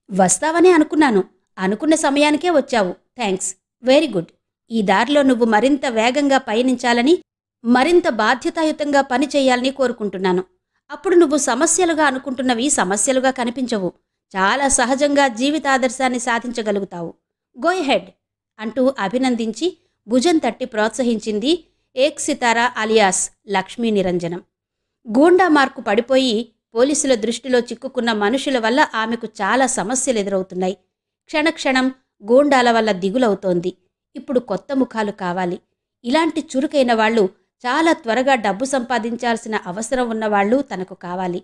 వస్తావనే అనుకున్నాను. అనుకున్న సమయానికే వచ్చావు. థ్యాంక్స్. Very good. ఈ దారిలో నువ్వు మరింత వేగంగా పయనించాలని, మరింత బాధ్యతాయుతంగా పనిచేయాలని కోరుకుంటున్నాను. అప్పుడు నువ్వు సమస్యలుగా అనుకుంటున్నవి సమస్యలుగా కనిపించవు. చాలా సహజంగా జీవితాదర్శాన్ని సాధించగలుగుతావు. గో ఎహెడ్ అంటూ అభినందించి భుజం తట్టి ప్రోత్సహించింది ఏక్ సితారా అలియాస్ లక్ష్మీ నిరంజనం. గూండా మార్కు పడిపోయి పోలీసుల దృష్టిలో చిక్కుకున్న మనుషుల వల్ల ఆమెకు చాలా సమస్యలు ఎదురవుతున్నాయి. క్షణక్షణం గూండాల వల్ల దిగులవుతోంది. ఇప్పుడు కొత్త ముఖాలు కావాలి. ఇలాంటి చురుకైన వాళ్ళు, చాలా త్వరగా డబ్బు సంపాదించాల్సిన అవసరం ఉన్నవాళ్లు తనకు కావాలి.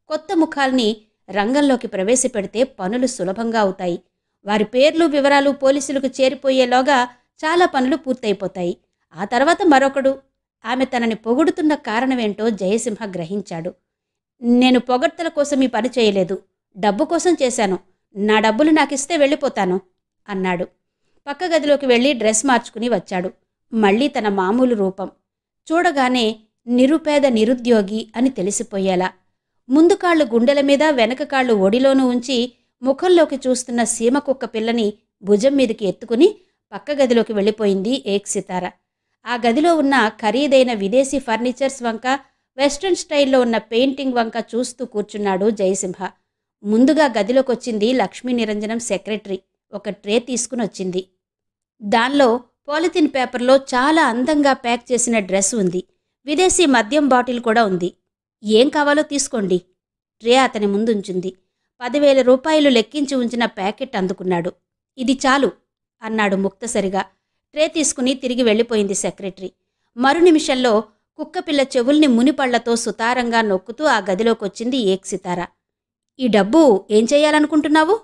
కొత్త ముఖాల్ని రంగంలోకి ప్రవేశపెడితే పనులు సులభంగా అవుతాయి. వారి పేర్లు వివరాలు పోలీసులకు చేరిపోయేలోగా చాలా పనులు పూర్తయిపోతాయి. ఆ తర్వాత మరొకడు. ఆమె తనని పొగుడుతున్న కారణమేంటో జయసింహ గ్రహించాడు. నేను పొగడ్తల కోసం ఈ పని చేయలేదు. డబ్బు కోసం చేశాను. నా డబ్బులు నాకిస్తే వెళ్ళిపోతాను అన్నాడు. పక్క గదిలోకి వెళ్ళి డ్రెస్ మార్చుకుని వచ్చాడు. మళ్ళీ తన మామూలు రూపం. చూడగానే నిరుపేద నిరుద్యోగి అని తెలిసిపోయేలా. ముందు కాళ్ళు గుండెల మీద, వెనక కాళ్ళు ఒడిలోనూ ఉంచి ముఖంలోకి చూస్తున్న సీమకుక్క పిల్లని భుజం మీదకి ఎత్తుకుని పక్క గదిలోకి వెళ్ళిపోయింది ఏక్ సితార. ఆ గదిలో ఉన్న ఖరీదైన విదేశీ ఫర్నిచర్స్ వంక, వెస్ట్రన్ స్టైల్లో ఉన్న పెయింటింగ్ వంక చూస్తూ కూర్చున్నాడు జయసింహ. ముందుగా గదిలోకొచ్చింది లక్ష్మీ నిరంజనం సెక్రటరీ. ఒక ట్రే తీసుకుని వచ్చింది. దానిలో పాలిథిన్ పేపర్లో చాలా అందంగా ప్యాక్ చేసిన డ్రెస్ ఉంది. విదేశీ మద్యం బాటిల్ కూడా ఉంది. ఏం కావాలో తీసుకోండి. ట్రే అతని ముందుంచింది. 10,000 రూపాయలు లెక్కించి ఉంచిన ప్యాకెట్ అందుకున్నాడు. ఇది చాలు అన్నాడు ముక్తసరిగా. ట్రే తీసుకుని తిరిగి వెళ్ళిపోయింది సెక్రటరీ. మరు నిమిషంలో కుక్కపిల్ల చెవుల్ని మునిపళ్లతో సుతారంగా నొక్కుతూ ఆ గదిలోకొచ్చింది ఏక్ సితార. ఈ డబ్బు ఏం చెయ్యాలనుకుంటున్నావు?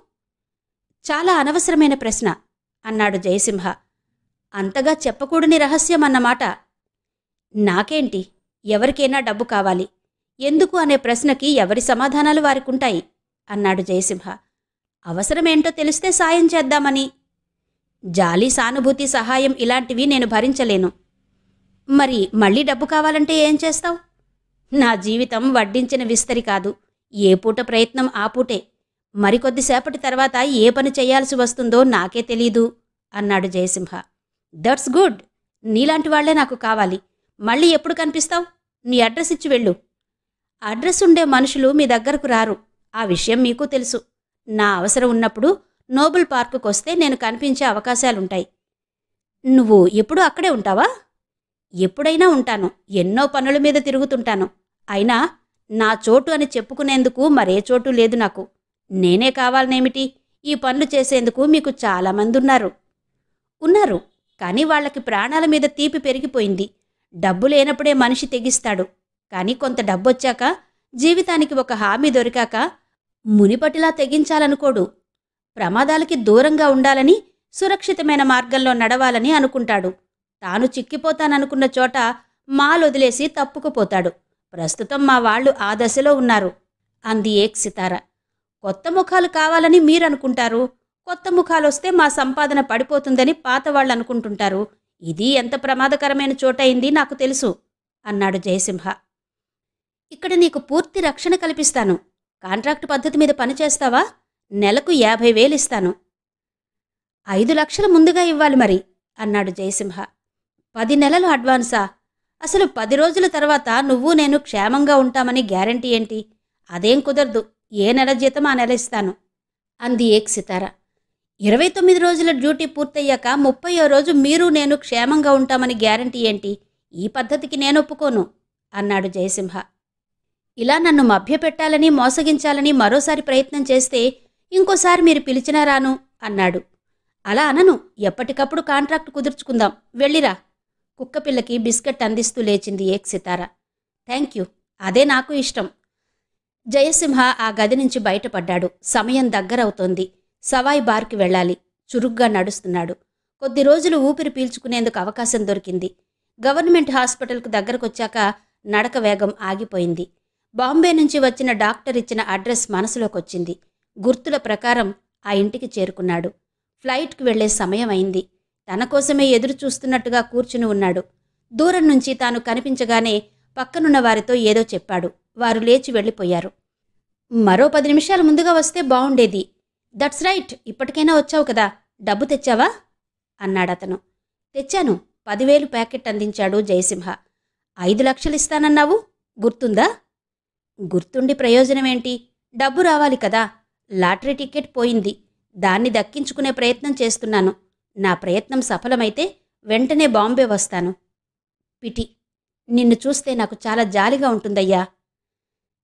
చాలా అనవసరమైన ప్రశ్న అన్నాడు జయసింహ. అంతగా చెప్పకూడని రహస్యం అన్నమాట. నాకేంటి, ఎవరికైనా డబ్బు కావాలి. ఎందుకు అనే ప్రశ్నకి ఎవరి సమాధానాలు వారికుంటాయి అన్నాడు జయసింహ. అవసరమేంటో తెలిస్తే సాయం చేద్దామని. జాలి, సానుభూతి, సహాయం ఇలాంటివి నేను భరించలేను. మరి మళ్ళీ డబ్బు కావాలంటే ఏం చేస్తావు? నా జీవితం వడ్డించిన విస్తరి కాదు. ఏ పూట ప్రయత్నం ఆ పూటే. మరికొద్దిసేపటి తర్వాత ఏ పని చేయాల్సి వస్తుందో నాకే తెలీదు అన్నాడు జయసింహ. That's good. నీలాంటి వాళ్లే నాకు కావాలి. మళ్ళీ ఎప్పుడు కనిపిస్తావు? నీ అడ్రస్ ఇచ్చి వెళ్ళు. అడ్రస్ ఉండే మనుషులు మీ దగ్గరకు రారు. ఆ విషయం మీకు తెలుసు. నా అవసరం ఉన్నప్పుడు నోబుల్ పార్కుకొస్తే నేను కనిపించే అవకాశాలుంటాయి. నువ్వు ఎప్పుడూ అక్కడే ఉంటావా? ఎప్పుడైనా ఉంటాను. ఎన్నో పనుల మీద తిరుగుతుంటాను. అయినా నా చోటు అని చెప్పుకునేందుకు మరే చోటు లేదు నాకు. నేనే కావాలనేమిటి? ఈ పనులు చేసేందుకు మీకు చాలామంది ఉన్నారు. కానీ వాళ్లకి ప్రాణాల మీద తీపి పెరిగిపోయింది. డబ్బు లేనప్పుడే మనిషి తెగిస్తాడు. కానీ కొంత డబ్బొచ్చాక, జీవితానికి ఒక హామీ దొరికాక మునిపటిలా తెగించాలనుకోడు. ప్రమాదాలకి దూరంగా ఉండాలని, సురక్షితమైన మార్గంలో నడవాలని అనుకుంటాడు. తాను చిక్కిపోతాననుకున్న చోట మాలొదిలేసి తప్పుకుపోతాడు. ప్రస్తుతం మా వాళ్ళు ఆ దశలో ఉన్నారు అంది ఏక్ సితార. కొత్త ముఖాలు కావాలని మీరనుకుంటారు. కొత్త ముఖాలొస్తే మా సంపాదన పడిపోతుందని పాతవాళ్ళు అనుకుంటుంటారు. ఇది ఎంత ప్రమాదకరమైన చోటయింది నాకు తెలుసు అన్నాడు జయసింహ. ఇక్కడ నీకు పూర్తి రక్షణ కల్పిస్తాను. కాంట్రాక్టు పద్ధతి మీద పనిచేస్తావా? నెలకు 50,000 ఇస్తాను. 5 లక్షల ముందుగా ఇవ్వాలి మరి అన్నాడు జయసింహ. 10 నెలలు అడ్వాన్సా? అసలు 10 రోజుల తర్వాత నువ్వు నేను క్షేమంగా ఉంటామని గ్యారంటీ ఏంటి? అదేం కుదరదు. ఏ నెల జీతం ఆ నెల ఇస్తాను అంది ఏక్ సితార. 29 రోజుల డ్యూటీ పూర్తయ్యాక 30వ రోజు మీరు నేను క్షేమంగా ఉంటామని గ్యారంటీ ఏంటి? ఈ పద్ధతికి నేనొప్పుకోను అన్నాడు జయసింహ. ఇలా నన్ను మభ్యపెట్టాలని, మోసగించాలని మరోసారి ప్రయత్నం చేస్తే ఇంకోసారి మీరు పిలిచినా రాను అన్నాడు. అలా అనను. ఎప్పటికప్పుడు కాంట్రాక్ట్ కుదుర్చుకుందాం. వెళ్ళిరా. కుక్కపిల్లకి బిస్కెట్ అందిస్తూ లేచింది ఏక్ సితార. Thank you. అదే నాకు ఇష్టం. జయసింహ ఆ గది నుంచి బయటపడ్డాడు. సమయం దగ్గరవుతోంది. సవాయ్ బార్కి వెళ్ళాలి. చురుగ్గా నడుస్తున్నాడు. కొద్ది రోజులు ఊపిరి పీల్చుకునేందుకు అవకాశం దొరికింది. గవర్నమెంట్ హాస్పిటల్కు దగ్గరకొచ్చాక నడక వేగం ఆగిపోయింది. బాంబే నుంచి వచ్చిన డాక్టర్ ఇచ్చిన అడ్రస్ మనసులోకొచ్చింది. గుర్తుల ప్రకారం ఆ ఇంటికి చేరుకున్నాడు. ఫ్లైట్కి వెళ్లే సమయం అయింది. తన కోసమే ఎదురు చూస్తున్నట్టుగా కూర్చుని ఉన్నాడు. దూరం నుంచి తాను కనిపించగానే పక్కనున్న వారితో ఏదో చెప్పాడు. వారు లేచి వెళ్ళిపోయారు. మరో 10 నిమిషాల ముందుగా వస్తే బావుండేది. దట్స్ రైట్, ఇప్పటికైనా వచ్చావు కదా, డబ్బు తెచ్చావా అన్నాడతను. తెచ్చాను. 10,000 ప్యాకెట్ అందించాడు జయసింహ. 5 లక్షలు ఇస్తానన్నావు, గుర్తుందా? గుర్తుండి ప్రయోజనమేంటి? డబ్బు రావాలి కదా. లాటరీ టికెట్ పోయింది. దాన్ని దక్కించుకునే ప్రయత్నం చేస్తున్నాను. నా ప్రయత్నం సఫలమైతే వెంటనే బాంబే వస్తాను. పిటి, నిన్ను చూస్తే నాకు చాలా జాలిగా ఉంటుందయ్యా.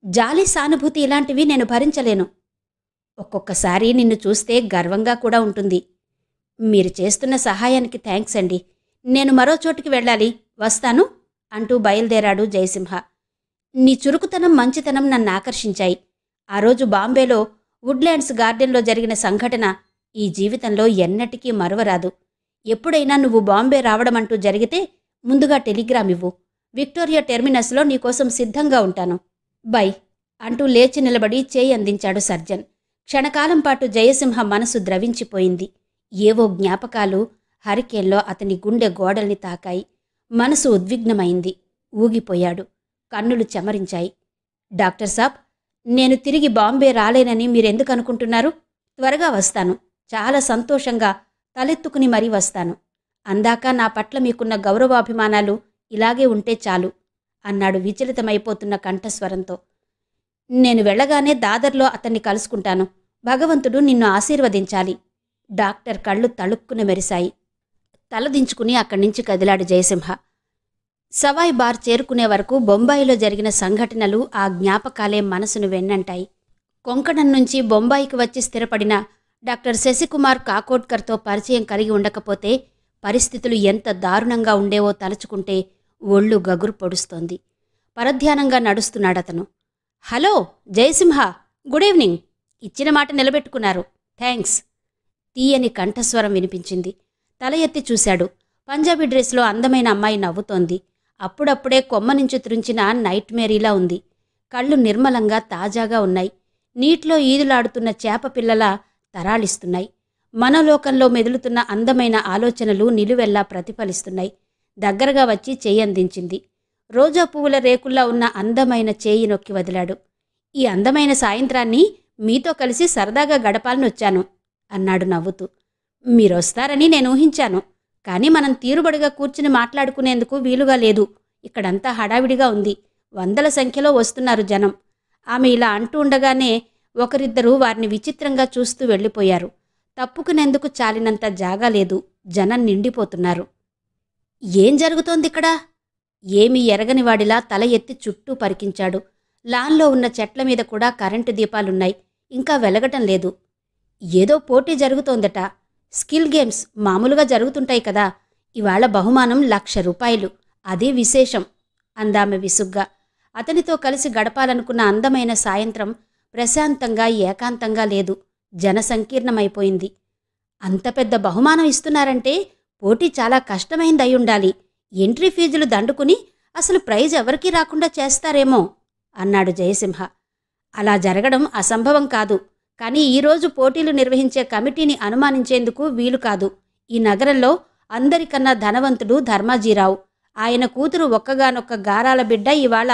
జాలి, సానుభూతి ఇలాంటివి నేను భరించలేను. ఒక్కొక్కసారి నిన్ను చూస్తే గర్వంగా కూడా ఉంటుంది. మీరు చేస్తున్న సహాయానికి థ్యాంక్స్ అండి. నేను మరో చోటికి వెళ్ళాలి, వస్తాను అంటూ బయలుదేరాడు జయసింహ. నీ చురుకుతనం, మంచితనం నన్ను ఆకర్షించాయి. ఆ రోజు బాంబేలో వుడ్లాండ్స్ గార్డెన్లో జరిగిన సంఘటన ఈ జీవితంలో ఎన్నటికీ మరువరాదు. ఎప్పుడైనా నువ్వు బాంబే రావడమంటూ జరిగితే ముందుగా టెలిగ్రామ్ ఇవ్వు. విక్టోరియా టెర్మినస్లో నీకోసం సిద్ధంగా ఉంటాను. బై అంటూ లేచి నిలబడి చేయి అందించాడు సర్జన్. క్షణకాలం పాటు జయసింహ మనసు ద్రవించిపోయింది. ఏవో జ్ఞాపకాలు హరికేన్లో అతని గుండె గోడల్ని తాకాయి. మనసు ఉద్విగ్నమైంది. ఊగిపోయాడు. కన్నులు చెమరించాయి. డాక్టర్ సాబ్, నేను తిరిగి బాంబే రాలేనని మీరెందుకనుకుంటున్నారు? త్వరగా వస్తాను. చాలా సంతోషంగా తలెత్తుకుని మరీ వస్తాను. అందాక నా పట్ల మీకున్న గౌరవాభిమానాలు ఇలాగే ఉంటే చాలు అన్నాడు విచలితమైపోతున్న కంఠస్వరంతో. నేను వెళ్ళగానే దాదర్లో అతన్ని కలుసుకుంటాను. భగవంతుడు నిన్ను ఆశీర్వదించాలి. డాక్టర్ కళ్ళు తళుక్కున మెరిశాయి. తలదించుకుని అక్కడి నుంచి కదిలాడు జయసింహ. సవాయ్ బార్ చేరుకునే వరకు బొంబాయిలో జరిగిన సంఘటనలు, ఆ జ్ఞాపకాలే మనసును వెన్నంటాయి. కొంకణం నుంచి బొంబాయికి వచ్చి స్థిరపడిన డాక్టర్ శశికుమార్ కాకోడ్కర్తో పరిచయం కలిగి ఉండకపోతే పరిస్థితులు ఎంత దారుణంగా ఉండేవో తలుచుకుంటే ఒళ్ళు గగురు పొడుస్తోంది. పరధ్యానంగా నడుస్తున్నాడతను. Hello Jayasimha, good evening. ఇచ్చిన మాట నిలబెట్టుకున్నారు, థ్యాంక్స్. తీయని కంఠస్వరం వినిపించింది. తల ఎత్తి చూశాడు. పంజాబీ డ్రెస్లో అందమైన అమ్మాయి నవ్వుతోంది. అప్పుడప్పుడే కొమ్మ నుంచి త్రుంచిన నైట్ మేరీలా ఉంది. కళ్ళు నిర్మలంగా తాజాగా ఉన్నాయి. నీటిలో ఈదులాడుతున్న చేప పిల్లలా తరాళిస్తున్నాయి. మనోలోకంలో మెదులుతున్న అందమైన ఆలోచనలు నిలువెల్లా ప్రతిఫలిస్తున్నాయి. దగ్గరగా వచ్చి చేయి అందించింది. రోజా పువ్వుల రేకుల్లా ఉన్న అందమైన చేయి నొక్కి వదిలాడు. ఈ అందమైన సాయంత్రాన్ని మీతో కలిసి సరదాగా గడపాలనొచ్చాను అన్నాడు నవ్వుతూ. మీరొస్తారని నేను ఊహించాను. కానీ మనం తీరుబడిగా కూర్చుని మాట్లాడుకునేందుకు వీలుగా లేదు. ఇక్కడంతా హడావిడిగా ఉంది. 100ల సంఖ్యలో వస్తున్నారు జనం. ఆమె ఇలా అంటూ ఉండగానే ఒకరిద్దరూ వారిని విచిత్రంగా చూస్తూ వెళ్ళిపోయారు. తప్పుకునేందుకు చాలినంత జాగా లేదు. జనం నిండిపోతున్నారు. ఏం జరుగుతోందిక్కడ? ఏమీ ఎరగనివాడిలా తల ఎత్తి చుట్టూ పరికించాడు. లాన్లో ఉన్న చెట్ల మీద కూడా కరెంటు దీపాలున్నాయి. ఇంకా వెలగటం లేదు. ఏదో పోటీ జరుగుతోందట. స్కిల్ గేమ్స్ మామూలుగా జరుగుతుంటాయి కదా. ఇవాళ బహుమానం 1,00,000 రూపాయలు. అదే విశేషం అందామె విసుగ్గా. అతనితో కలిసి గడపాలనుకున్న అందమైన సాయంత్రం ప్రశాంతంగా, ఏకాంతంగా లేదు. జనసంకీర్ణమైపోయింది. అంత పెద్ద బహుమానం ఇస్తున్నారంటే పోటీ చాలా కష్టమైందయ్యుండాలి. ఎంట్రీ ఫీజులు దండుకుని అసలు ప్రైజ్ ఎవరికీ రాకుండా చేస్తారేమో అన్నాడు జయసింహ. అలా జరగడం అసంభవం కాదు. కానీ ఈరోజు పోటీలు నిర్వహించే కమిటీని అనుమానించేందుకు వీలు కాదు. ఈ నగరంలో అందరికన్నా ధనవంతుడు ధర్మాజీరావు. ఆయన కూతురు ఒక్కగానొక్క గారాల బిడ్డ ఇవాళ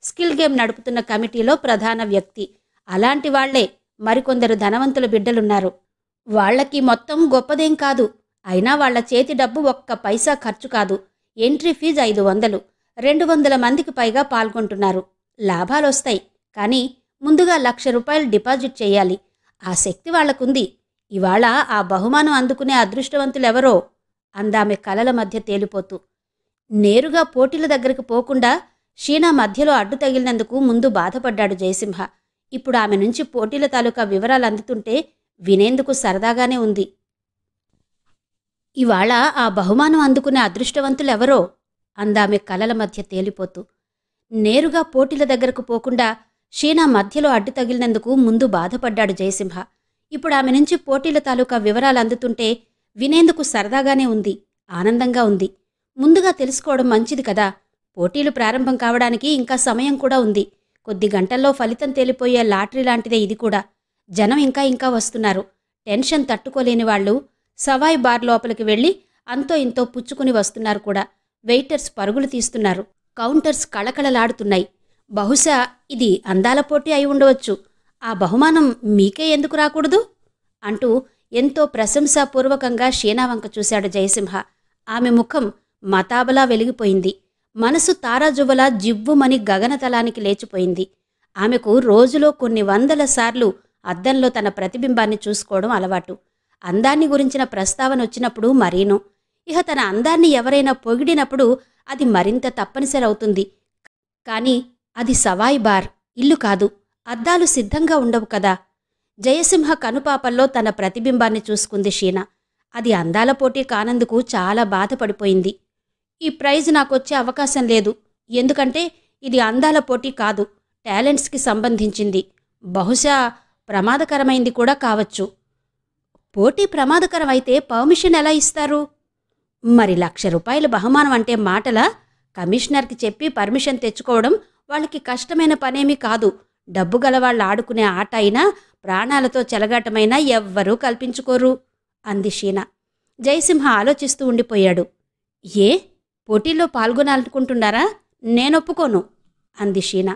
స్కిల్ గేమ్ నడుపుతున్న కమిటీలో ప్రధాన వ్యక్తి. అలాంటి వాళ్లే మరికొందరు ధనవంతుల బిడ్డలున్నారు. వాళ్లకి మొత్తం గొప్పదేం కాదు. అయినా వాళ్ల చేతి డబ్బు ఒక్క పైసా ఖర్చు కాదు. Entry fee 500. 200 మందికి పైగా పాల్గొంటున్నారు. లాభాలొస్తాయి. కానీ ముందుగా 1,00,000 రూపాయలు డిపాజిట్ చేయాలి. ఆ శక్తి వాళ్లకుంది. ఇవాళ ఆ బహుమానం అందుకునే అదృష్టవంతులెవరో అందామె కలల మధ్య తేలిపోతూ. నేరుగా పోటీల దగ్గరకు పోకుండా షీనా మధ్యలో అడ్డు తగిలినందుకు ముందు బాధపడ్డాడు జయసింహ. ఇప్పుడు ఆమె నుంచి పోటీల తాలూకా వివరాలు అందుతుంటే వినేందుకు సరదాగానే ఉంది. ఇవాళ ఆ బహుమానం అందుకునే అదృష్టవంతులెవరో అందామె కలల మధ్య తేలిపోతూ. నేరుగా పోటీల దగ్గరకు పోకుండా షీనా మధ్యలో అడ్డు తగిలినందుకు ముందు బాధపడ్డాడు జయసింహ. ఇప్పుడు ఆమె నుంచి పోటీల తాలూకా వివరాలు అందుతుంటే వినేందుకు సరదాగానే ఉంది, ఆనందంగా ఉంది. ముందుగా తెలుసుకోవడం మంచిది కదా. పోటీలు ప్రారంభం కావడానికి ఇంకా సమయం కూడా ఉంది. కొద్ది గంటల్లో ఫలితం తేలిపోయే లాటరీ లాంటిదే ఇది కూడా. జనం ఇంకా వస్తున్నారు. టెన్షన్ తట్టుకోలేని వాళ్ళు సవాయి బార్ లోపలికి వెళ్ళి అంతో ఇంతో పుచ్చుకుని వస్తున్నారు కూడా. వెయిటర్స్ పరుగులు తీస్తున్నారు. కౌంటర్స్ కళకళలాడుతున్నాయి. బహుశా ఇది అందాల పోటీ అయి ఉండవచ్చు. ఆ బహుమానం మీకే ఎందుకు రాకూడదు అంటూ ఎంతో ప్రశంసాపూర్వకంగా షీనా వంక చూశాడు జయసింహ. ఆమె ముఖం మతాబలా వెలిగిపోయింది. మనసు తారాజువ్వలా జివ్వుమని గగనతలానికి లేచిపోయింది. ఆమెకు రోజులో కొన్ని వందల సార్లు అద్దంలో తన ప్రతిబింబాన్ని చూసుకోవడం అలవాటు. అందాన్ని గురించిన ప్రస్తావన వచ్చినప్పుడు మరీను. ఇహ తన అందాన్ని ఎవరైనా పొగిడినప్పుడు అది మరింత తప్పనిసరి అవుతుంది. కాని అది సవాయి బార్, ఇల్లు కాదు. అద్దాలు సిద్ధంగా ఉండవు కదా. జయసింహ కనుపాపల్లో తన ప్రతిబింబాన్ని చూసుకుంది షీనా. అది అందాల పోటీ కానందుకు చాలా బాధపడిపోయింది. ఈ ప్రైజ్ నాకొచ్చే అవకాశం లేదు. ఎందుకంటే ఇది అందాల పోటీ కాదు, టాలెంట్స్కి సంబంధించింది. బహుశా ప్రమాదకరమైంది కూడా కావచ్చు. పోటీ ప్రమాదకరమైతే పర్మిషన్ ఎలా ఇస్తారు? మరి ₹1,00,000 బహుమానం అంటే మాటలా? కమిషనర్కి చెప్పి పర్మిషన్ తెచ్చుకోవడం వాళ్ళకి కష్టమైన పనేమీ కాదు. డబ్బు గలవాళ్ళు ఆడుకునే ఆట అయినా, ప్రాణాలతో చెలగాటమైనా ఎవ్వరూ కల్పించుకోరు అంది షీనా. జయసింహ ఆలోచిస్తూ ఉండిపోయాడు. ఏ పోటీల్లో పాల్గొనాలనుకుంటున్నారా? నేనొప్పుకోను అంది షీనా.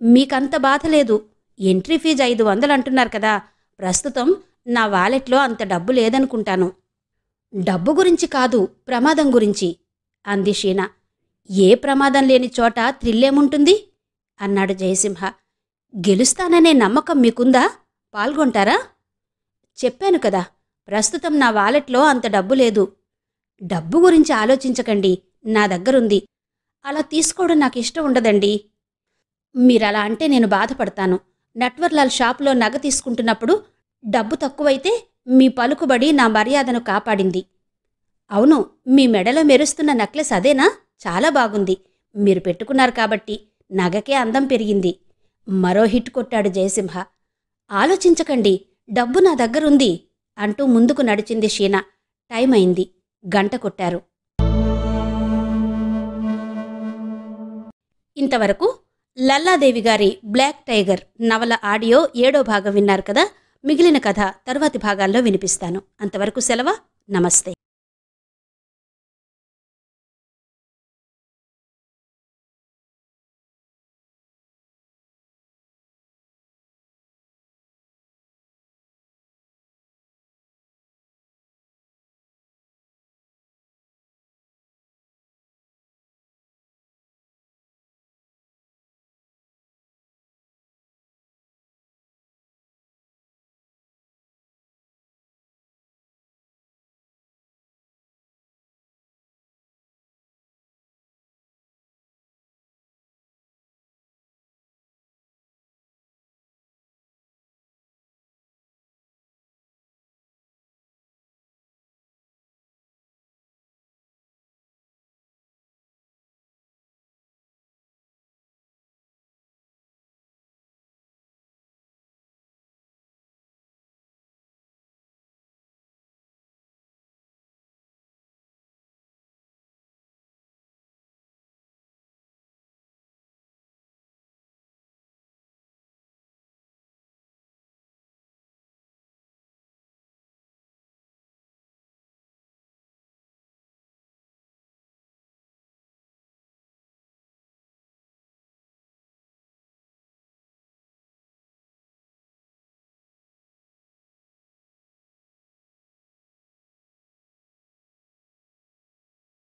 మీకంత బాధ లేదు. ఎంట్రీ ఫీజు 500 అంటున్నారు కదా. ప్రస్తుతం నా వాలెట్లో అంత డబ్బు లేదనుకుంటాను. డబ్బు గురించి కాదు, ప్రమాదం గురించి అంది షీనా. ఏ ప్రమాదం లేని చోట థ్రిల్లేముంటుంది అన్నాడు జయసింహ. గెలుస్తాననే నమ్మకం మీకుందా? పాల్గొంటారా? చెప్పాను కదా, ప్రస్తుతం నా వాలెట్లో అంత డబ్బు లేదు. డబ్బు గురించి ఆలోచించకండి, నా దగ్గరుంది. అలా తీసుకోవడం నాకు ఇష్టం ఉండదండి. మీరలా అంటే నేను బాధపడతాను. నట్వర్లాల్ షాపులో నగ తీసుకుంటున్నప్పుడు డబ్బు తక్కువైతే మీ పలుకుబడి నా మర్యాదను కాపాడింది. అవును, మీ మెడలో మెరుస్తున్న నెక్లెస్ అదేనా? చాలా బాగుంది. మీరు పెట్టుకున్నారు కాబట్టి నగకే అందం పెరిగింది. మరో హిట్ కొట్టాడు జయసింహ. ఆలోచించకండి, డబ్బు నా దగ్గరుంది అంటూ ముందుకు నడిచింది షీనా. టైం అయింది. గంట కొట్టారు. ఇంతవరకు లల్లాదేవి గారి బ్లాక్ టైగర్ నవల ఆడియో 7వ భాగం విన్నారు కదా. మిగిలిన కథ తరువాతి భాగాల్లో వినిపిస్తాను. అంతవరకు సెలవు. నమస్తే.